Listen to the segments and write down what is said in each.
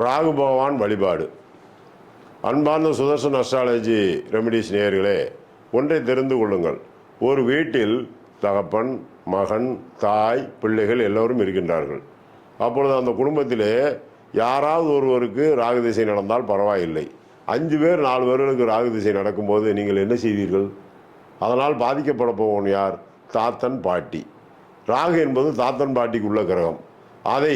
ராகு பகவான் வழிபாடு. அன்பார்ந்த சுதர்சன் அஸ்ட்ராலஜி ரெமிடிஸ் நேயர்களே, ஒன்றை தெரிந்து கொள்ளுங்கள். ஒரு வீட்டில் தகப்பன், மகன், தாய், பிள்ளைகள் எல்லோரும் இருக்கின்றார்கள். அப்பொழுது அந்த குடும்பத்திலே யாராவது ஒருவருக்கு ராகு திசை நடந்தால் பரவாயில்லை. 5 பேர் 4 பேர்களுக்கு ராகு திசை நடக்கும்போது நீங்கள் என்ன செய்வீர்கள்? அதனால் பாதிக்கப்பட போவோம் யார்? தாத்தன், பாட்டி. ராகு என்பது தாத்தன் பாட்டிக்கு உள்ள கிரகம். அதை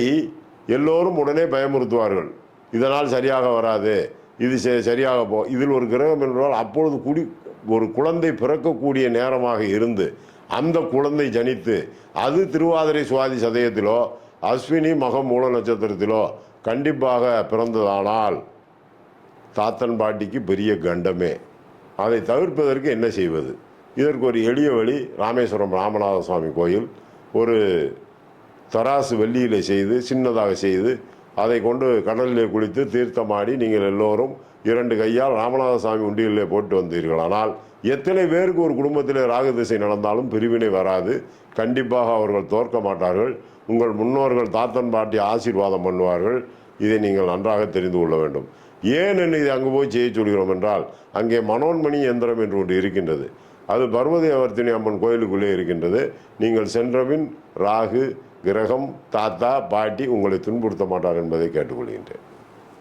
எல்லோரும் உடனே பயமுறுத்துவார்கள். இதனால் சரியாக வராது, இது சரியாக இதில் ஒரு கிரகம் என்றால் அப்பொழுது ஒரு குழந்தை பிறக்கக்கூடிய நேரமாக இருந்து அந்த குழந்தை ஜனித்து அது திருவாதிரை சுவாதி சதயத்திலோ அஸ்வினி மகம் மூல நட்சத்திரத்திலோ கண்டிப்பாக பிறந்ததானால் தாத்தன் பாட்டிக்கு பெரிய கண்டமே. அதை தவிர்ப்பதற்கு என்ன செய்வது? இதற்கு ஒரு எளிய வழி. ராமேஸ்வரம் ராமநாத சுவாமி கோயில் ஒரு தராசு வெள்ளியில் செய்து சின்னதாக செய்து அதை கொண்டு கடலிலே குளித்து தீர்த்தமாடி நீங்கள் எல்லோரும் 2 கையால் ராமநாத சாமி உண்டியலிலே போட்டு வந்தீர்கள். ஆனால் எத்தனை பேருக்கு ஒரு குடும்பத்திலே ராகு திசை நடந்தாலும் பிரிவினை வராது. கண்டிப்பாக அவர்கள் தோற்க மாட்டார்கள். உங்கள் முன்னோர்கள் தாத்தன் பாட்டி ஆசீர்வாதம் பண்ணுவார்கள். இதை நீங்கள் நன்றாக தெரிந்து கொள்ள வேண்டும். ஏன் என்ன இதை அங்கு போய் செய்ய சொல்கிறோம் என்றால், அங்கே மனோன்மணி எந்திரம் என்று ஒன்று இருக்கின்றது. அது பர்வதி அவர்த்தினி அம்மன் கோயிலுக்குள்ளே இருக்கின்றது. நீங்கள் சென்றபின் ராகு கிரகம், தாத்தா, பாட்டி உங்களை துன்புறுத்த மாட்டார் என்பதை கேட்டுக்கொள்கின்றேன்.